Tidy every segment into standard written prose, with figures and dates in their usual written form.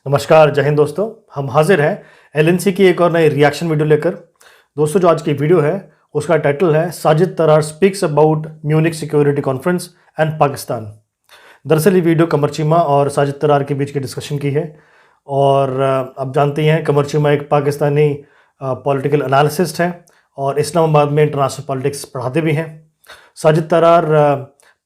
नमस्कार, जय हिंद दोस्तों। हम हाजिर हैं एलएनसी की एक और नई रिएक्शन वीडियो लेकर। दोस्तों, जो आज की वीडियो है उसका टाइटल है Sajid Tarar speaks about Munich security conference and Pakistan. दरअसल ये वीडियो कमर चीमा और साजिद तरार के बीच की डिस्कशन की है। और आप जानते हैं कमर चीमा एक पाकिस्तानी पॉलिटिकल एनालिसिस्ट हैं और इस्लामाबाद में इंटरनेशनल पॉलिटिक्स पढ़ाते भी हैं। साजिद तरार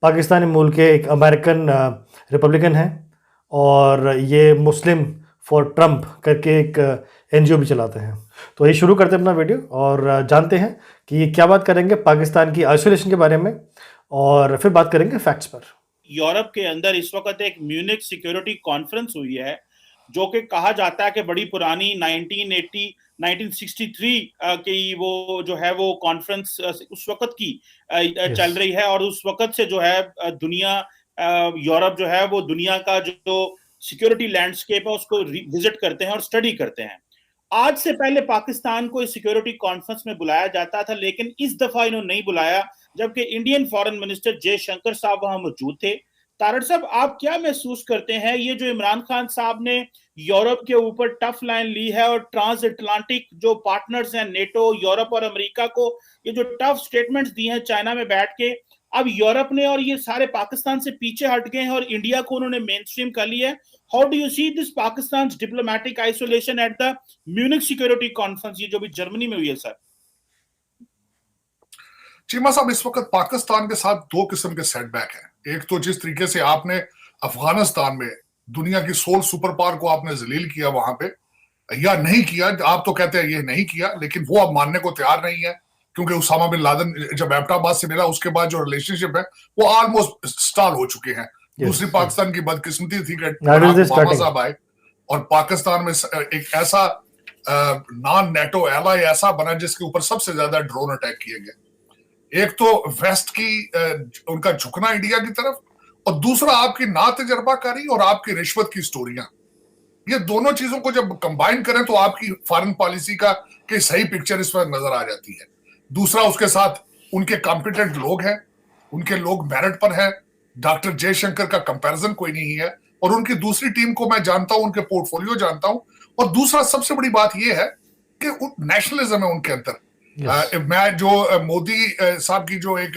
पाकिस्तानी मूल के एक अमेरिकन रिपब्लिकन हैं और ये मुस्लिम फॉर ट्रंप करके एक एनजीओ भी चलाते हैं। तो ये शुरू करते हैं अपना वीडियो और जानते हैं कि ये क्या बात करेंगे पाकिस्तान की आइसोलेशन के बारे में और फिर बात करेंगे फैक्ट्स पर। यूरोप के अंदर इस वक्त एक म्यूनिक सिक्योरिटी कॉन्फ्रेंस हुई है जो कि कहा जाता है कि बड़ी पुरानी 1980 1963 की वो जो है वो कॉन्फ्रेंस उस वक्त की चल रही है और उस वक्त से जो है दुनिया यूरोप जो है वो दुनिया का जो सिक्योरिटी लैंडस्केप है उसको विजिट करते हैं और स्टडी करते हैं। आज से पहले पाकिस्तान को इस सिक्योरिटी कॉन्फ्रेंस में बुलाया जाता था, लेकिन इस दफा इन्होंने नहीं बुलाया, जबकि इंडियन फॉरेन मिनिस्टर जयशंकर साहब वहां मौजूद थे। तारड़ साहब, आप क्या महसूस करते हैं ये जो इमरान खान साहब ने यूरोप के ऊपर टफ लाइन ली है और ट्रांस अटलांटिक जो पार्टनर्स हैं नेटो, यूरोप और अमेरिका को ये जो टफ स्टेटमेंट्स दिए हैं चाइना में बैठ के, अब यूरोप ने और ये सारे पाकिस्तान से पीछे हट गए हैं और इंडिया को उन्होंने मेन स्ट्रीम कर लिया है। How do you see this Pakistan diplomatic isolation at the Munich security conference, ये जो भी जर्मनी में हुई है? सर चीमा साहब, इस वक्त पाकिस्तान के साथ दो किस्म के सेटबैक हैं। एक तो जिस तरीके से आपने अफगानिस्तान में दुनिया की सोल सुपर पावर को आपने जलील किया वहां पे, या नहीं किया, आप तो कहते हैं ये नहीं किया, लेकिन वो अब मानने को तैयार नहीं है क्योंकि उसामा बिन लादेन जब एबटाबाद से मिला उसके बाद जो रिलेशनशिप है वो ऑलमोस्ट स्टॉल हो चुके हैं। दूसरी पाकिस्तान की बदकिस्मती थी कि ओबामा साहब आए और पाकिस्तान में एक ऐसा नॉन नेटो एलाई ऐसा बना जिसके ऊपर सबसे ज्यादा ड्रोन अटैक किए गए। एक तो वेस्ट की उनका झुकना इंडिया की तरफ और दूसरा आपकी ना तजर्बाकारी और आपकी रिश्वत की स्टोरियां। ये दोनों चीजों को जब कंबाइन करें तो आपकी फॉरेन पॉलिसी का की सही पिक्चर इस पर नजर आ जाती है। दूसरा, उसके साथ उनके कॉम्पिटेंट लोग हैं, उनके लोग मेरिट पर हैं। डॉक्टर जयशंकर का कंपैरिजन कोई नहीं है और उनकी दूसरी टीम को मैं जानता हूं, उनके पोर्टफोलियो जानता हूं। और दूसरा सबसे बड़ी बात यह है कि नेशनलिज्म है उनके अंदर। मैं जो मोदी साहब की जो एक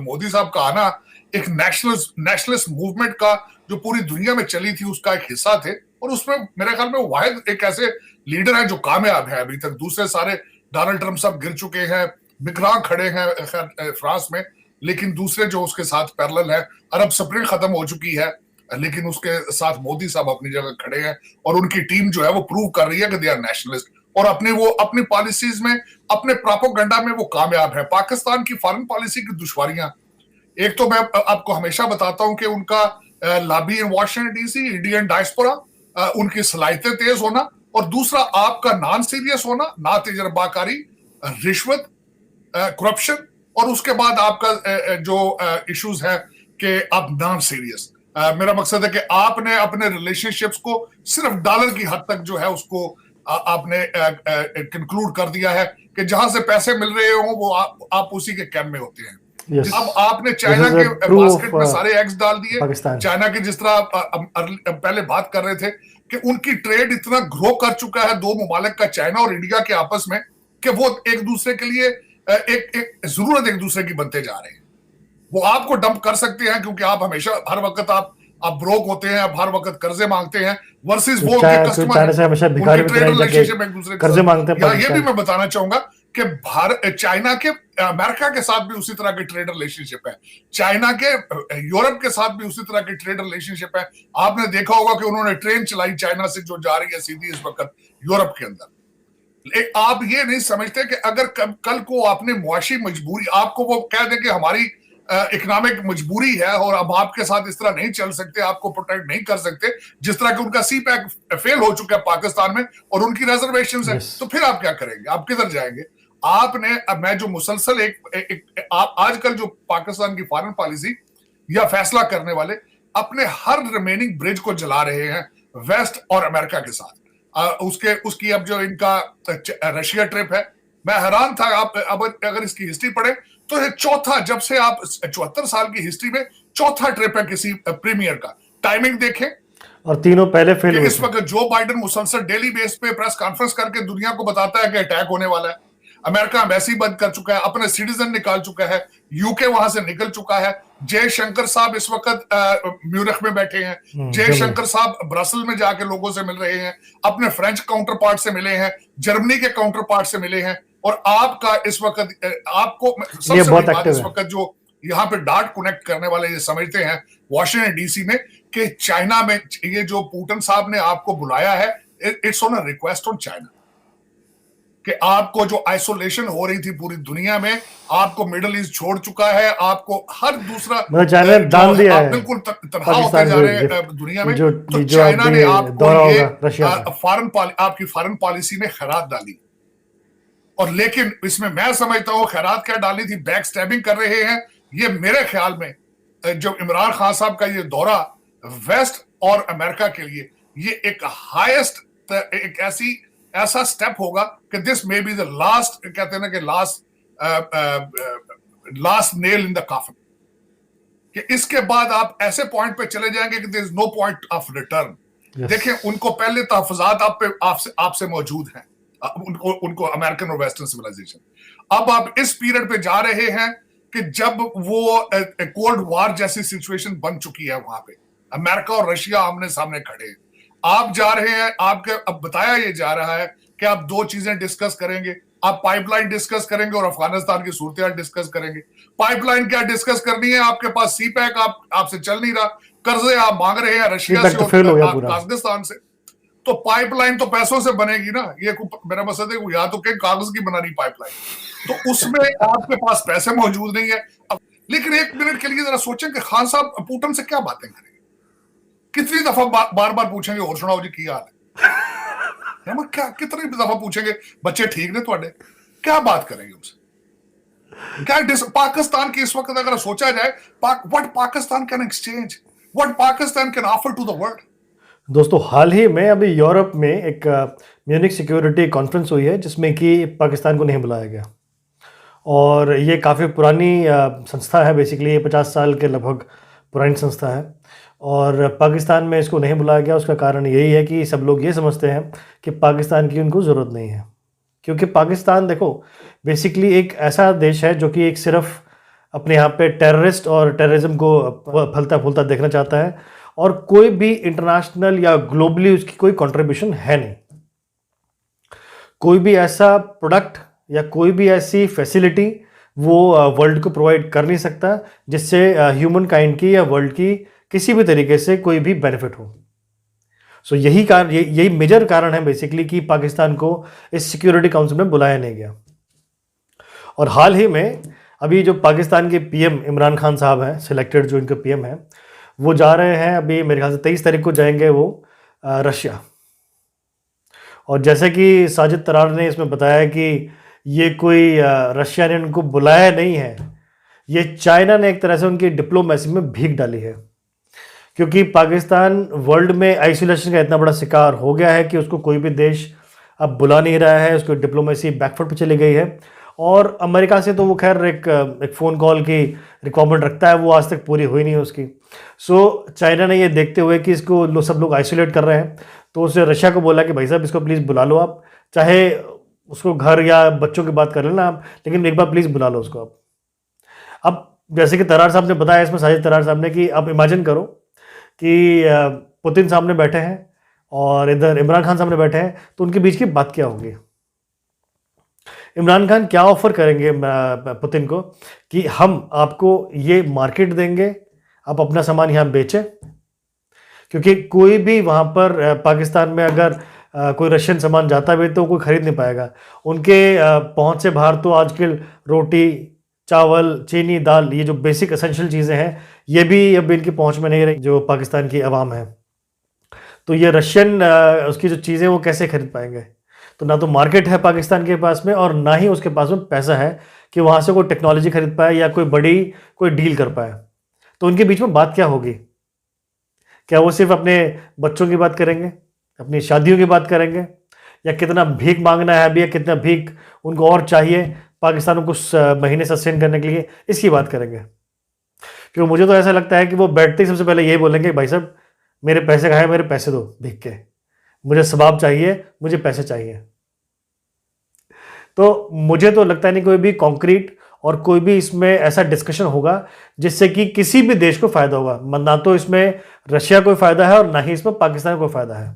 मोदी साहब का आना एक नेशनलिस्ट मूवमेंट का जो पूरी दुनिया में चली थी उसका एक हिस्सा थे और उसमें मेरे ख्याल में वाहिद एक ऐसे लीडर हैं जो कामयाब है अभी तक। दूसरे सारे डोनाल्ड ट्रंप सब गिर चुके हैं, मिकरां खड़े हैं फ्रांस में, लेकिन दूसरे जो उसके साथ पैरेलल है, अरब स्प्रिंग खत्म हो चुकी है लेकिन उसके साथ मोदी साहब अपनी जगह खड़े हैं और उनकी टीम जो है वो प्रूव कर रही है कि दे आर नेशनलिस्ट और अपनी पॉलिसीज में, अपने प्रोपेगेंडा में वो कामयाब है। पाकिस्तान की फॉरेन पॉलिसी की दुश्वारियां, एक तो मैं आपको हमेशा बताता हूं कि उनका लॉबी इन वाशिंगटन डीसी, इंडियन डायस्पोरा, उनकी सलाहियतें तेज होना और दूसरा आपका नॉन सीरियस होना, ना तजर्बाकारी, रिश्वत, करप्शन और उसके बाद आपका जो इश्यूज है कि आप नॉन सीरियस। मेरा मकसद है कि आपने अपने रिलेशनशिप्स को सिर्फ डॉलर की हद तक जो है उसको आपने कंक्लूड कर दिया है कि जहां से पैसे मिल रहे हो वो आप उसी के कैम्प में होते हैं। Yes. अब आपने चाइना के बास्केट में सारे एग्स डाल दिए। चाइना की जिस तरह पहले बात कर रहे थे कि उनकी ट्रेड इतना ग्रो कर चुका है दो मुमालिक का, चाइना और इंडिया के आपस में, कि वो एक दूसरे के लिए एक जरूरत एक दूसरे की बनते जा रहे हैं। वो आपको डंप कर सकते हैं क्योंकि आप हमेशा हर वक्त आप ब्रोक होते हैं, आप हर वक्त कर्जे मांगते हैं वर्सेस वो कस्टमर ट्रेड रिलेशनशिप एक दूसरे कर्जे मांगते हैं। ये भी मैं बताना चाहूंगा कि चाइना के अमेरिका के साथ भी उसी तरह की ट्रेड रिलेशनशिप है, चाइना के यूरोप के साथ भी उसी तरह की ट्रेड रिलेशनशिप है। आपने देखा होगा कि उन्होंने ट्रेन चलाई चाइना से जो जा रही है सीधी इस वक्त यूरोप के अंदर। आप ये नहीं समझते कि अगर कल को आपने मुआशी मजबूरी, आपको वो कह दें कि हमारी इकोनॉमिक मजबूरी है और अब आपके साथ इस तरह नहीं चल सकते, आपको प्रोटेक्ट नहीं कर सकते, जिस तरह कि उनका सी पैक फेल हो चुका है पाकिस्तान में और उनकी रिजर्वेशंस है, तो फिर आप क्या करेंगे? आप किधर जाएंगे? आपने मैं जो मुसलसल आजकल जो पाकिस्तान की फॉरेन पॉलिसी या फैसला करने वाले अपने हर रिमेनिंग ब्रिज को जला रहे हैं वेस्ट और अमेरिका के साथ। उसकी अब जो इनका रशिया ट्रिप है, मैं हैरान था। आप अब अगर इसकी हिस्ट्री पढ़े तो ये चौथा, जब से आप 74 साल की हिस्ट्री में चौथा ट्रिप है किसी प्रीमियर का। टाइमिंग देखें, और तीनों पहले फेल कि हुए इस थे। वक्त जो बाइडन मुसलसल डेली बेस पे प्रेस कॉन्फ्रेंस करके दुनिया को बताता है कि अटैक होने वाला है, अमेरिका एम्बेसी बंद कर चुका है, अपने सिटीजन निकाल चुका है, यूके वहां से निकल चुका है, जयशंकर साहब इस वक्त म्यूनिख में बैठे हैं, जयशंकर साहब ब्रसल में जाके लोगों से मिल रहे हैं, अपने फ्रेंच काउंटर पार्ट से मिले हैं, जर्मनी के काउंटर पार्ट से मिले हैं, और आपका इस वक्त आपको सबसे बड़ी बात इस वक्त जो यहाँ पे डार्ट कनेक्ट करने वाले ये समझते हैं वॉशिंगटन डीसी में कि चाइना में ये जो पुतिन साहब ने आपको बुलाया है, it's on a request on China, कि आपको जो आइसोलेशन हो रही थी पूरी दुनिया में, आपको मिडिल ईस्ट छोड़ चुका है, आपको हर दूसरा चाइना दान दिया आप है बिल्कुल तनहा होते जा रहे हैं दुनिया में। तो चाइना ने आपको ये आपकी फॉरेन पॉलिसी में खैरात डाली, और लेकिन इसमें मैं समझता हूं खैरात क्या डाली थी, बैक स्टैबिंग कर रहे हैं। ये मेरे ख्याल में जो इमरान खान साहब का ये दौरा वेस्ट और अमेरिका के लिए ये एक हाईएस्ट एक ऐसा स्टेप होगा कि this may be the last, कहते हैं ना कि last nail in the coffin, कि इसके बाद आप ऐसे पॉइंट पे चले जाएंगे कि there is no point of return. देखें, उनको पहले तहफुजात आपसे मौजूद हैं, उनको अमेरिकन और वेस्टर्न सिविलाइजेशन। अब आप इस पीरियड पे जा रहे हैं कि जब वो कोल्ड वॉर जैसी सिचुएशन बन चुकी है, वहां पे अमेरिका और रशिया आमने सामने खड़े हैं। आप जा रहे हैं, आपके अब बताया ये जा रहा है कि आप दो चीजें डिस्कस करेंगे, आप पाइपलाइन डिस्कस करेंगे और अफगानिस्तान की सूरत डिस्कस करेंगे। पाइपलाइन क्या डिस्कस करनी है, आपके पास सी पैक आपसे चल नहीं रहा, कर्जे आप मांग रहे हैं रशिया से और काजाकिस्तान से, तो पाइपलाइन तो पैसों से बनेगी ना। ये मेरा मकसद है या तो कागज की बनानी पाइपलाइन, तो उसमें आपके पास पैसे मौजूद नहीं है। लेकिन एक मिनट के लिए जरा सोचें कि खान साहब पुतिन से क्या बातें करेंगे, कितनी दफा बार बार पूछेंगे और सुनाओ जी की हाल है, क्या कितनी दफा पूछेंगे बच्चे ठीक ने ਤੁਹਾਡੇ, क्या बात करेंगे उनसे। क्या पाकिस्तान की इस वक्त अगर सोचा जाए, what Pakistan can exchange, what Pakistan can offer to the world. दोस्तों, हाल ही में अभी यूरोप में एक म्यूनिक सिक्योरिटी कॉन्फ्रेंस हुई है जिसमें कि पाकिस्तान को नहीं बुलाया गया, और ये काफ़ी पुरानी संस्था है। बेसिकली ये 50 साल के लगभग पुरानी संस्था है, और पाकिस्तान में इसको नहीं बुलाया गया। उसका कारण यही है कि सब लोग ये समझते हैं कि पाकिस्तान की उनको ज़रूरत नहीं है, क्योंकि पाकिस्तान देखो बेसिकली एक ऐसा देश है जो कि एक सिर्फ अपने यहाँ पे टेररिस्ट और टेररिज्म को फलता फूलता देखना चाहता है, और कोई भी इंटरनेशनल या ग्लोबली उसकी कोई कंट्रीब्यूशन है नहीं। कोई भी ऐसा प्रोडक्ट या कोई भी ऐसी फैसिलिटी वो वर्ल्ड को प्रोवाइड कर नहीं सकता जिससे ह्यूमन काइंड की या वर्ल्ड की किसी भी तरीके से कोई भी बेनिफिट हो। सो यही मेजर कारण है बेसिकली कि पाकिस्तान को इस सिक्योरिटी काउंसिल में बुलाया नहीं गया। और हाल ही में अभी जो पाकिस्तान के पीएम इमरान खान साहब हैं, सिलेक्टेड जो इनके पीएम हैं, वो जा रहे हैं अभी मेरे ख्याल से 23 तारीख को जाएंगे वो रशिया। और जैसे कि साजिद तरार ने इसमें बताया कि ये कोई रशिया ने उनको बुलाया नहीं है, ये चाइना ने एक तरह से उनकी डिप्लोमेसी में भीख डाली है, क्योंकि पाकिस्तान वर्ल्ड में आइसोलेशन का इतना बड़ा शिकार हो गया है कि उसको कोई भी देश अब बुला नहीं रहा है, उसकी डिप्लोमेसी बैकफुट पे चली गई है। और अमेरिका से तो वो खैर एक फ़ोन कॉल की रिक्वायरमेंट रखता है, वो आज तक पूरी हुई नहीं है उसकी। सो चाइना ने ये देखते हुए कि इसको सब लोग आइसोलेट कर रहे हैं, तो उसने रशिया को बोला कि भाई साहब इसको प्लीज़ बुला लो आप, चाहे उसको घर या बच्चों की बात कर लेना आप, लेकिन एक बार प्लीज़ बुला लो उसको आप। अब जैसे कि तरार साहब ने बताया इसमें, साजिद तरार साहब ने, कि आप इमेजिन करो कि पुतिन सामने बैठे हैं और इधर इमरान खान सामने बैठे हैं, तो उनके बीच की बात क्या होगी। इमरान खान क्या ऑफर करेंगे पुतिन को कि हम आपको ये मार्केट देंगे, आप अपना सामान यहाँ बेचें, क्योंकि कोई भी वहाँ पर पाकिस्तान में अगर कोई रशियन सामान जाता भी तो कोई ख़रीद नहीं पाएगा। उनके पहुँच से बाहर तो आजकल रोटी, चावल, चीनी, दाल, ये जो बेसिक एसेंशियल चीज़ें हैं, ये भी अब इनकी पहुँच में नहीं रही जो पाकिस्तान की आवाम है। तो ये रशियन उसकी जो चीज़ें वो कैसे खरीद पाएंगे। तो ना तो मार्केट है पाकिस्तान के पास में, और ना ही उसके पास में पैसा है कि वहाँ से कोई टेक्नोलॉजी खरीद पाए या कोई डील कर पाए। तो उनके बीच में बात क्या होगी? क्या वो सिर्फ अपने बच्चों की बात करेंगे, अपनी शादियों की बात करेंगे, या कितना भीख मांगना है अभी, या कितना भीख उनको और चाहिए पाकिस्तान को कुछ महीने सस्टेन करने के लिए, इसकी बात करेंगे? क्योंकि मुझे तो ऐसा लगता है कि वो बैठते ही सबसे पहले यही बोलेंगे, भाई साहब मेरे पैसे कहा है, मेरे पैसे दो भीख के, मुझे सवाब चाहिए, मुझे पैसे चाहिए। तो मुझे तो लगता नहीं कोई भी कॉन्क्रीट और कोई भी इसमें ऐसा डिस्कशन होगा जिससे कि किसी भी देश को फायदा होगा। ना तो इसमें रशिया को फायदा है और ना ही इसमें पाकिस्तान को फायदा है।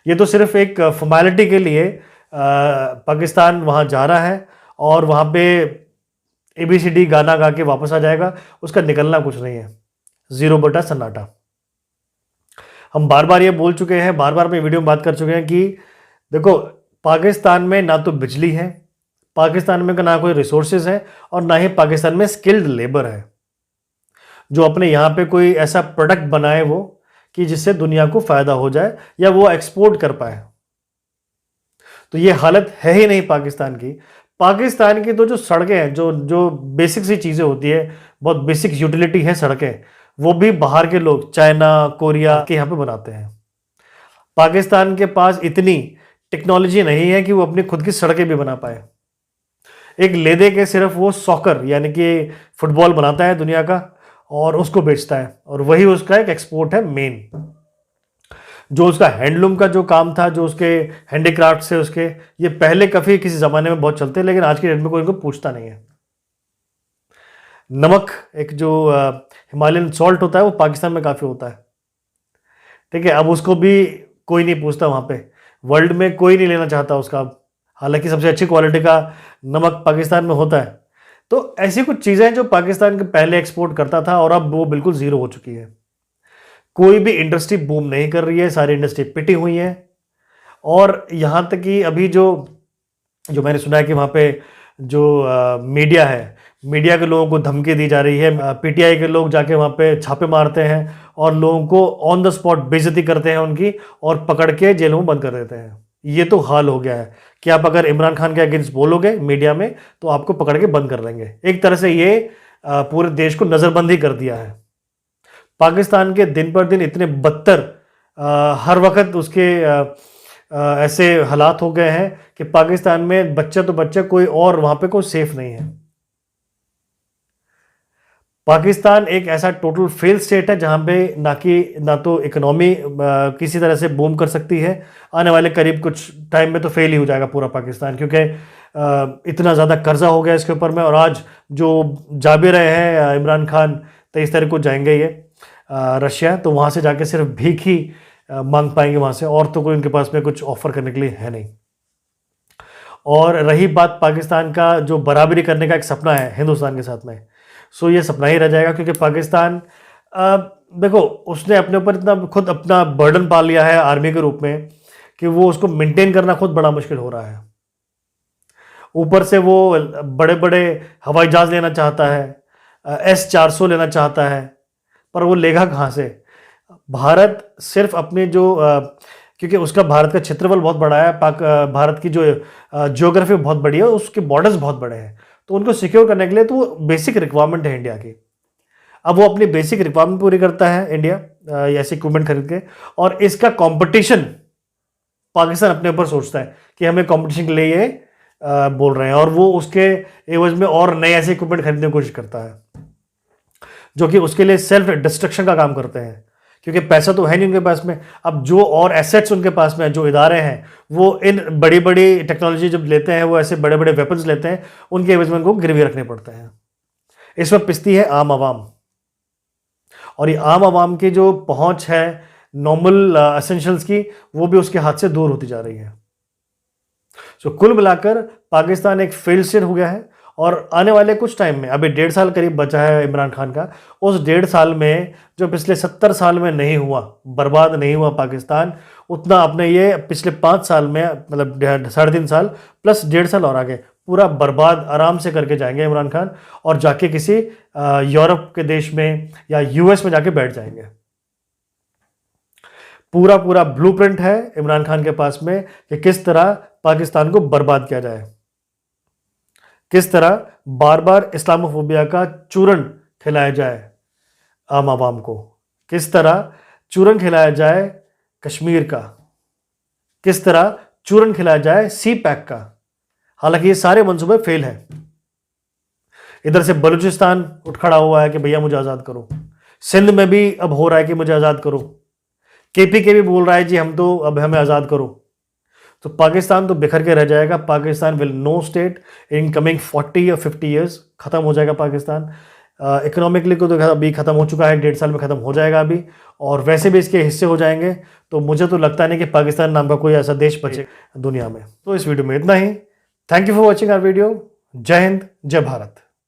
ये तो सिर्फ एक फॉर्मेलिटी के लिए पाकिस्तान वहां जा रहा है और वहां पे ABCD गाना गा के वापस आ जाएगा, उसका निकलना कुछ नहीं है, 0 बटा सन्नाटा। हम बार बार ये बोल चुके हैं, बार बार अपनी वीडियो में बात कर चुके हैं कि देखो, पाकिस्तान में ना तो बिजली है, पाकिस्तान में ना कोई रिसोर्सेज है और ना ही पाकिस्तान में स्किल्ड लेबर है जो अपने यहाँ पे कोई ऐसा प्रोडक्ट बनाए वो कि जिससे दुनिया को फायदा हो जाए या वो एक्सपोर्ट कर पाए। तो ये हालत है ही नहीं पाकिस्तान की। पाकिस्तान की तो जो सड़कें हैं, जो बेसिक सी चीज़ें होती है, बहुत बेसिक यूटिलिटी है सड़कें, वो भी बाहर के लोग चाइना, कोरिया के यहाँ पे बनाते हैं। पाकिस्तान के पास इतनी टेक्नोलॉजी नहीं है कि वो अपनी खुद की सड़कें भी बना पाए। एक ले दे के सिर्फ वो सॉकर यानी कि फुटबॉल बनाता है दुनिया का और उसको बेचता है, और वही उसका एक एक्सपोर्ट है मेन। जो उसका हैंडलूम का जो काम था, जो उसके हैंडीक्राफ्ट से उसके, ये पहले काफ़ी किसी ज़माने में बहुत चलते हैं, लेकिन आज की डेट में कोई इनको पूछता नहीं है। नमक, एक जो हिमालयन सॉल्ट होता है, वो पाकिस्तान में काफ़ी होता है, ठीक है। अब उसको भी कोई नहीं पूछता वहाँ पे, वर्ल्ड में कोई नहीं लेना चाहता उसका, हालांकि सबसे अच्छी क्वालिटी का नमक पाकिस्तान में होता है। तो ऐसी कुछ चीज़ें हैं जो पाकिस्तान के पहले एक्सपोर्ट करता था और अब वो बिल्कुल ज़ीरो हो चुकी है। कोई भी इंडस्ट्री बूम नहीं कर रही है, सारी इंडस्ट्री पिटी हुई है। और यहाँ तक कि अभी जो मैंने सुना है कि वहाँ पे जो मीडिया है, मीडिया के लोगों को धमकी दी जा रही है, PTI के लोग जाके वहाँ पे छापे मारते हैं और लोगों को ऑन द स्पॉट बेइज्जती करते हैं उनकी और पकड़ के जेलों में बंद कर देते हैं। ये तो हाल हो गया है कि आप अगर इमरान खान के अगेंस्ट बोलोगे मीडिया में तो आपको पकड़ के बंद कर देंगे। एक तरह से ये पूरे देश को नज़रबंदी कर दिया है। पाकिस्तान के दिन पर दिन इतने बदतर हर वक्त उसके ऐसे हालात हो गए हैं कि पाकिस्तान में बच्चे तो बच्चे, कोई और वहाँ पे कोई सेफ नहीं है। पाकिस्तान एक ऐसा टोटल फेल स्टेट है जहाँ पे ना तो इकोनॉमी किसी तरह से बूम कर सकती है। आने वाले करीब कुछ टाइम में तो फेल ही हो जाएगा पूरा पाकिस्तान, क्योंकि इतना ज़्यादा कर्जा हो गया इसके ऊपर में। और आज जो जा भी रहे हैं इमरान खान, 23 तारीख को जाएंगे ये रशिया, तो वहाँ से जाके सिर्फ भीख ही मांग पाएंगे वहाँ से, और तो कोई उनके पास में कुछ ऑफर करने के लिए है नहीं। और रही बात पाकिस्तान का जो बराबरी करने का एक सपना है हिंदुस्तान के साथ में, सो ये सपना ही रह जाएगा, क्योंकि पाकिस्तान देखो, उसने अपने ऊपर इतना खुद अपना बर्डन पा लिया है आर्मी के रूप में कि वो उसको मेंटेन करना खुद बड़ा मुश्किल हो रहा है। ऊपर से वो बड़े बड़े हवाई जहाज लेना चाहता है, S-400 लेना चाहता है, पर वो लेगा कहाँ से? भारत सिर्फ अपने जो क्योंकि उसका भारत का क्षेत्रफल बहुत बड़ा है, भारत की जो ज्योग्राफी बहुत बड़ी है, उसके बॉर्डर्स बहुत बड़े हैं, तो उनको सिक्योर करने के लिए तो बेसिक रिक्वायरमेंट है इंडिया की। अब वो अपनी बेसिक रिक्वायरमेंट पूरी करता है इंडिया ऐसे इक्विपमेंट खरीद के, और इसका कंपटीशन पाकिस्तान अपने ऊपर सोचता है कि हमें कंपटीशन के लिए ये बोल रहे हैं, और वो उसके एवज में और नए ऐसे इक्विपमेंट खरीदने की कोशिश करता है जो कि उसके लिए सेल्फ डिस्ट्रक्शन का काम करते हैं, क्योंकि पैसा तो है नहीं उनके पास में। अब जो और एसेट्स उनके पास में जो इदारे हैं, वो इन बड़ी बड़ी टेक्नोलॉजी जब लेते हैं, वो ऐसे बड़े बड़े वेपन्स लेते हैं, उनके एवज में उनको गिरवी रखने पड़ते हैं। इसमें पिसती है आम आवाम, और ये आम आवाम की जो पहुंच है नॉर्मल एसेंशियल्स की, वो भी उसके हाथ से दूर होती जा रही है। सो कुल मिलाकर पाकिस्तान एक फेल्ड स्टेट हो गया है, और आने वाले कुछ टाइम में, अभी 1.5 साल करीब बचा है इमरान खान का, उस 1.5 साल में जो पिछले 70 साल में नहीं हुआ, बर्बाद नहीं हुआ पाकिस्तान, उतना अपने ये पिछले 5 साल में, मतलब 3.5 साल प्लस 1.5 साल और आगे, पूरा बर्बाद आराम से करके जाएंगे इमरान खान, और जाके किसी यूरोप के देश में या US में जाके बैठ जाएंगे। पूरा ब्लूप्रिंट है इमरान खान के पास में कि किस तरह पाकिस्तान को बर्बाद किया जाए, किस तरह बार बार इस्लामोफोबिया का चूरन खिलाया जाए आम आवाम को, किस तरह चूरन खिलाया जाए कश्मीर का, किस तरह चूरन खिलाया जाए CPAC का। हालांकि ये सारे मंसूबे फेल हैं। इधर से बलूचिस्तान उठ खड़ा हुआ है कि भैया मुझे आज़ाद करो, सिंध में भी अब हो रहा है कि मुझे आज़ाद करो, केपीके भी बोल रहा है जी हम तो अब हमें आज़ाद करो, तो पाकिस्तान तो बिखर के रह जाएगा। Pakistan will no state in coming 40 या 50 ईयर्स, ख़त्म हो जाएगा पाकिस्तान। इकोनॉमिकली को तो अभी ख़त्म हो चुका है, 1.5 साल में ख़त्म हो जाएगा अभी, और वैसे भी इसके हिस्से हो जाएंगे। तो मुझे तो लगता नहीं कि पाकिस्तान नाम का कोई ऐसा देश बचे दुनिया में। तो इस वीडियो में इतना ही। Thank you for watching our video. जय हिंद, जय भारत।